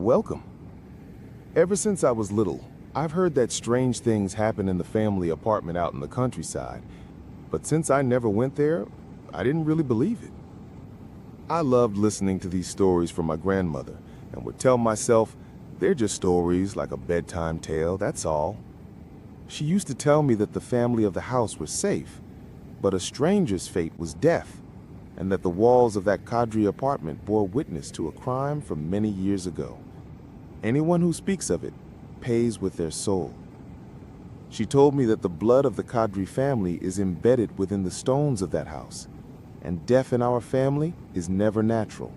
Welcome. Ever since I was little, I've heard that strange things happen in the family apartment out in the countryside, but since I never went there, I didn't really believe it. I loved listening to these stories from my grandmother and would tell myself, they're just stories like a bedtime tale, that's all. She used to tell me that the family of the house was safe, but a stranger's fate was death, and that the walls of that Kadri apartment bore witness to a crime from many years ago. Anyone who speaks of it pays with their soul. She told me that the blood of the Kadri family is embedded within the stones of that house, and death in our family is never natural,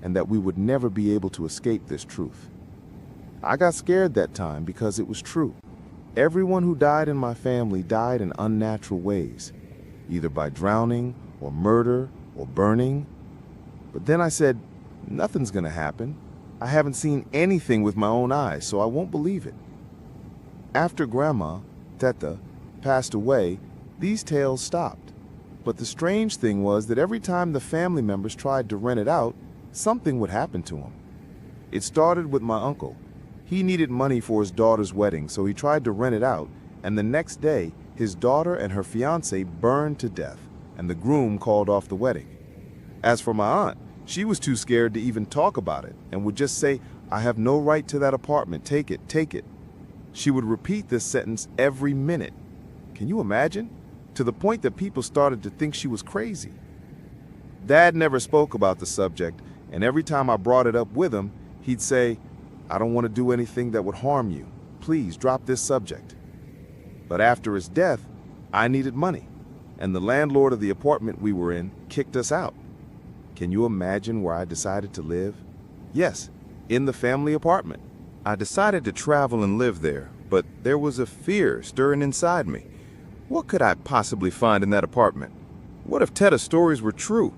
and that we would never be able to escape this truth. I got scared that time because it was true. Everyone who died in my family died in unnatural ways, either by drowning or murder or burning. But then I said, nothing's gonna happen. I haven't seen anything with my own eyes, so I won't believe it. After Grandma, Teta, passed away, these tales stopped. But the strange thing was that every time the family members tried to rent it out, something would happen to them. It started with my uncle. He needed money for his daughter's wedding, so he tried to rent it out, and the next day, his daughter and her fiancé burned to death, and the groom called off the wedding. As for my aunt, she was too scared to even talk about it, and would just say, "I have no right to that apartment, take it, take it." She would repeat this sentence every minute. Can you imagine? To the point that people started to think she was crazy. Dad never spoke about the subject, and every time I brought it up with him, he'd say, "I don't want to do anything that would harm you. Please drop this subject." But after his death, I needed money, and the landlord of the apartment we were in kicked us out. Can you imagine where I decided to live? Yes, in the family apartment. I decided to travel and live there, but there was a fear stirring inside me. What could I possibly find in that apartment? What if Teta's stories were true?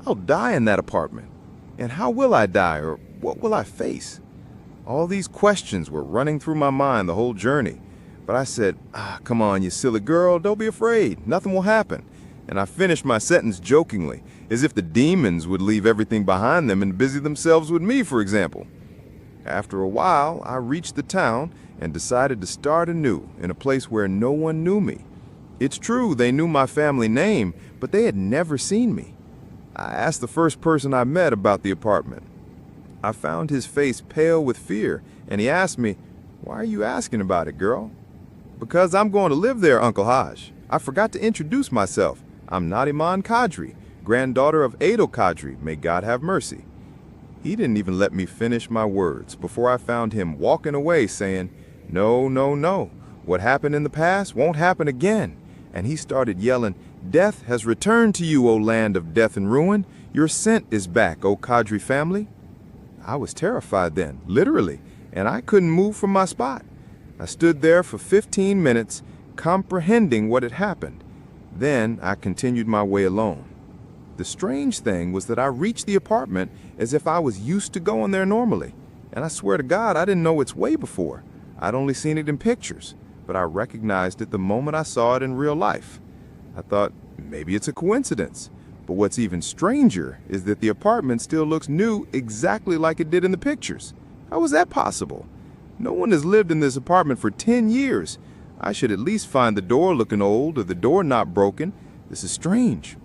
I'll die in that apartment. And how will I die, or what will I face? All these questions were running through my mind the whole journey. But I said, come on, you silly girl, don't be afraid. Nothing will happen. And I finished my sentence jokingly, as if the demons would leave everything behind them and busy themselves with me, for example. After a while, I reached the town and decided to start anew in a place where no one knew me. It's true they knew my family name, but they had never seen me. I asked the first person I met about the apartment. I found his face pale with fear, and he asked me, "Why are you asking about it, girl?" "Because I'm going to live there, Uncle Haj. I forgot to introduce myself. I'm Nadiman Kadri, granddaughter of Adel Kadri, may God have mercy." He didn't even let me finish my words before I found him walking away saying, "No, no, no. What happened in the past won't happen again." And he started yelling, "Death has returned to you, O land of death and ruin. Your scent is back, O Kadri family." I was terrified then, literally, and I couldn't move from my spot. I stood there for 15 minutes, comprehending what had happened. Then I continued my way alone. The strange thing was that I reached the apartment as if I was used to going there normally, and I swear to God I didn't know its way before. I'd only seen it in pictures, but I recognized it the moment I saw it in real life. I thought, maybe it's a coincidence. But what's even stranger is that the apartment still looks new exactly like it did in the pictures. How was that possible? No one has lived in this apartment for 10 years. I should at least find the door looking old or the door not broken. This is strange.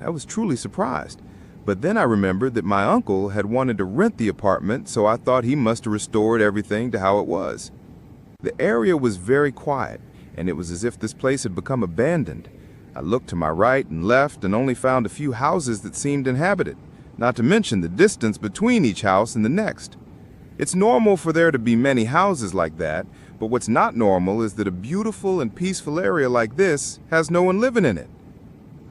I was truly surprised. But then I remembered that my uncle had wanted to rent the apartment, so I thought he must have restored everything to how it was. The area was very quiet, and it was as if this place had become abandoned. I looked to my right and left and only found a few houses that seemed inhabited, not to mention the distance between each house and the next. It's normal for there to be many houses like that, but what's not normal is that a beautiful and peaceful area like this has no one living in it.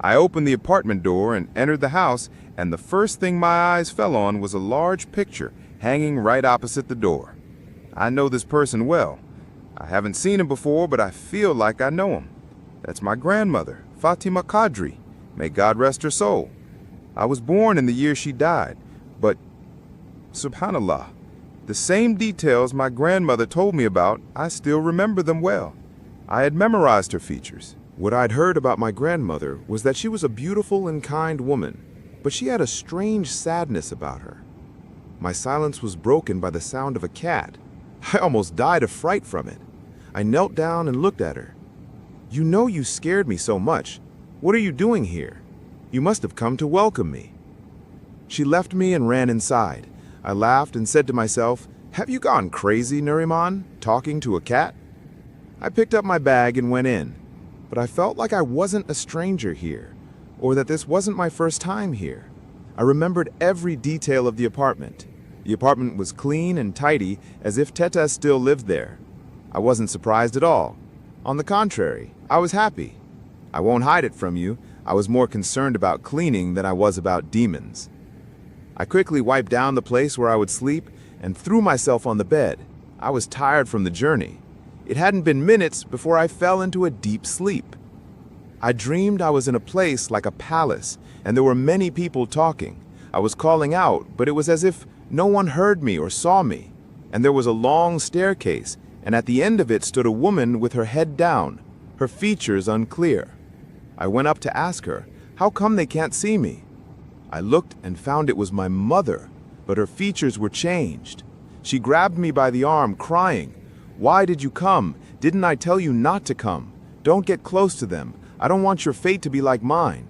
I opened the apartment door and entered the house, and the first thing my eyes fell on was a large picture hanging right opposite the door. I know this person well. I haven't seen him before, but I feel like I know him. That's my grandmother, Fatima Kadri. May God rest her soul. I was born in the year she died, but subhanallah, the same details my grandmother told me about, I still remember them well. I had memorized her features. What I'd heard about my grandmother was that she was a beautiful and kind woman, but she had a strange sadness about her. My silence was broken by the sound of a cat. I almost died of fright from it. I knelt down and looked at her. "You know you scared me so much. What are you doing here? You must have come to welcome me." She left me and ran inside. I laughed and said to myself, "Have you gone crazy, Nuriman, talking to a cat?" I picked up my bag and went in, but I felt like I wasn't a stranger here, or that this wasn't my first time here. I remembered every detail of the apartment. The apartment was clean and tidy, as if Teta still lived there. I wasn't surprised at all. On the contrary, I was happy. I won't hide it from you. I was more concerned about cleaning than I was about demons. I quickly wiped down the place where I would sleep and threw myself on the bed. I was tired from the journey. It hadn't been minutes before I fell into a deep sleep. I dreamed I was in a place like a palace, and there were many people talking. I was calling out, but it was as if no one heard me or saw me. And there was a long staircase, and at the end of it stood a woman with her head down, her features unclear. I went up to ask her, "How come they can't see me?" I looked and found it was my mother, but her features were changed. She grabbed me by the arm, crying, "Why did you come? Didn't I tell you not to come? Don't get close to them. I don't want your fate to be like mine."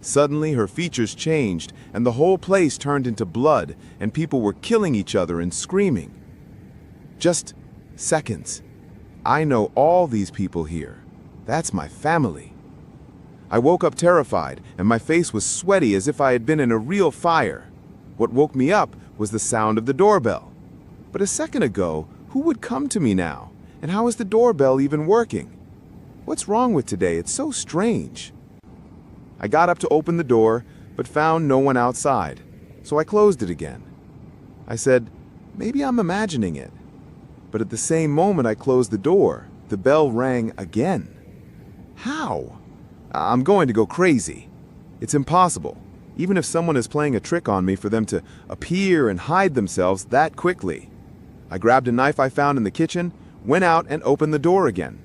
Suddenly, her features changed, and the whole place turned into blood, and people were killing each other and screaming. Just seconds. I know all these people here. That's my family. I woke up terrified, and my face was sweaty as if I had been in a real fire. What woke me up was the sound of the doorbell. But a second ago, who would come to me now? And how is the doorbell even working? What's wrong with today? It's so strange. I got up to open the door, but found no one outside, so I closed it again. I said, maybe I'm imagining it. But at the same moment I closed the door, the bell rang again. How? I'm going to go crazy. It's impossible, even if someone is playing a trick on me, for them to appear and hide themselves that quickly. I grabbed a knife I found in the kitchen, went out and opened the door again.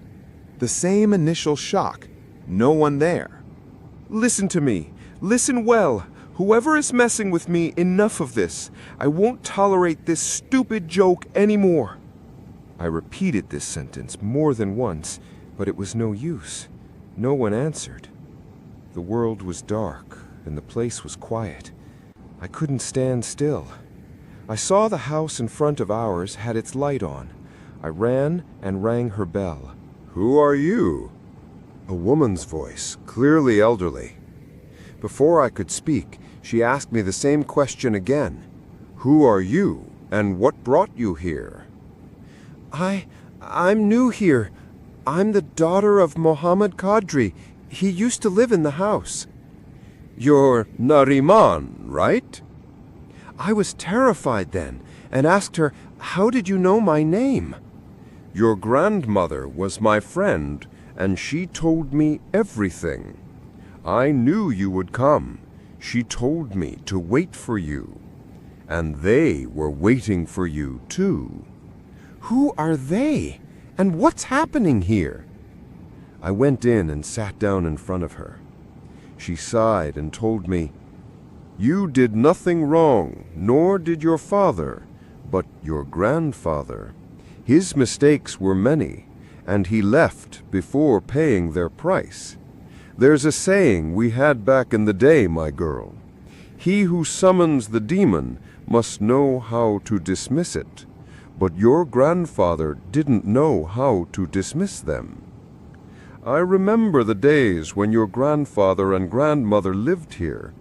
The same initial shock. No one there. Listen to me. Listen well. Whoever is messing with me, enough of this. I won't tolerate this stupid joke anymore. I repeated this sentence more than once, but it was no use. No one answered. The world was dark, and the place was quiet. I couldn't stand still. I saw the house in front of ours had its light on. I ran and rang her bell. "Who are you?" A woman's voice, clearly elderly. Before I could speak, she asked me the same question again. "Who are you, and what brought you here?" I'm new here. I'm the daughter of Mohammed Qadri. He used to live in the house. "You're Nariman, right?" I was terrified then, and asked her, "How did you know my name?" "Your grandmother was my friend, and she told me everything. I knew you would come. She told me to wait for you. And they were waiting for you, too." Who are they? And what's happening here? I went in and sat down in front of her. She sighed and told me, "You did nothing wrong, nor did your father, but your grandfather. His mistakes were many, and he left before paying their price. There's a saying we had back in the day, my girl. He who summons the demon must know how to dismiss it. But your grandfather didn't know how to dismiss them. I remember the days when your grandfather and grandmother lived here.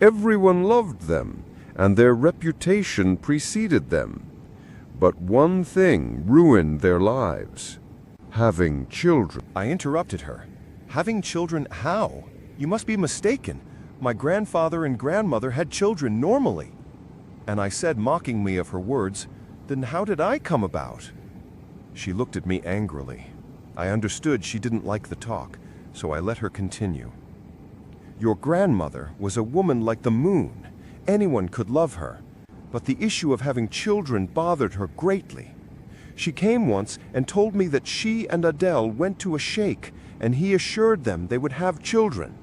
Everyone loved them, and their reputation preceded them. But one thing ruined their lives: having children." I interrupted her. "Having children how? You must be mistaken. My grandfather and grandmother had children normally." And I said, mocking me of her words, "Then how did I come about?" She looked at me angrily. I understood she didn't like the talk, so I let her continue. "Your grandmother was a woman like the moon. Anyone could love her. But the issue of having children bothered her greatly. She came once and told me that she and Adele went to a sheikh, and he assured them they would have children.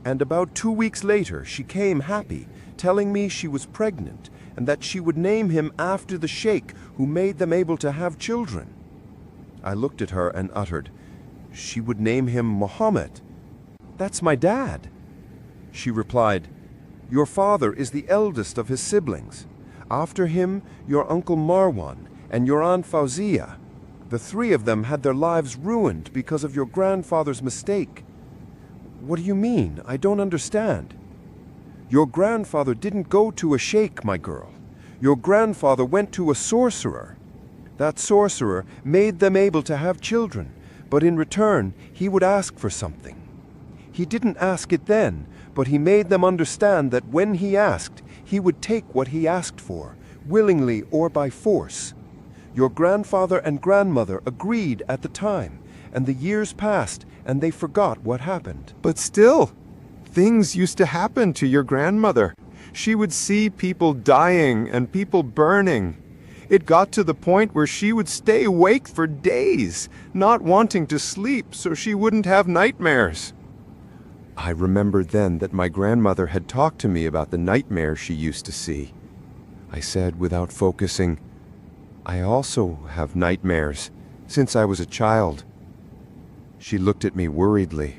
And about 2 weeks later, she came happy, telling me she was pregnant, and that she would name him after the sheikh who made them able to have children. I looked at her and uttered, "She would name him Mohammed. That's my dad." She replied, "Your father is the eldest of his siblings. After him, your uncle Marwan and your aunt Fauziya. The three of them had their lives ruined because of your grandfather's mistake." "What do you mean? I don't understand." "Your grandfather didn't go to a sheikh, my girl. Your grandfather went to a sorcerer. That sorcerer made them able to have children, but in return, he would ask for something. He didn't ask it then, but he made them understand that when he asked, he would take what he asked for, willingly or by force. Your grandfather and grandmother agreed at the time, and the years passed, and they forgot what happened." But still, things used to happen to your grandmother. She would see people dying and people burning. It got to the point where she would stay awake for days, not wanting to sleep so she wouldn't have nightmares. I remembered then that my grandmother had talked to me about the nightmares she used to see. I said without focusing, "I also have nightmares, since I was a child." She looked at me worriedly.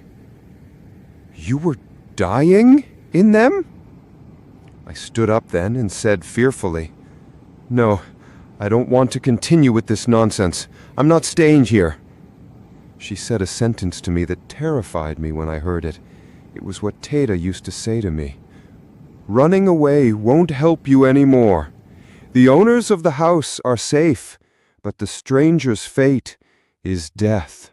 "You were dying in them?" I stood up then and said fearfully, "No, I don't want to continue with this nonsense. I'm not staying here." She said a sentence to me that terrified me when I heard it. It was what Tata used to say to me. "Running away won't help you anymore. The owners of the house are safe, but the stranger's fate is death."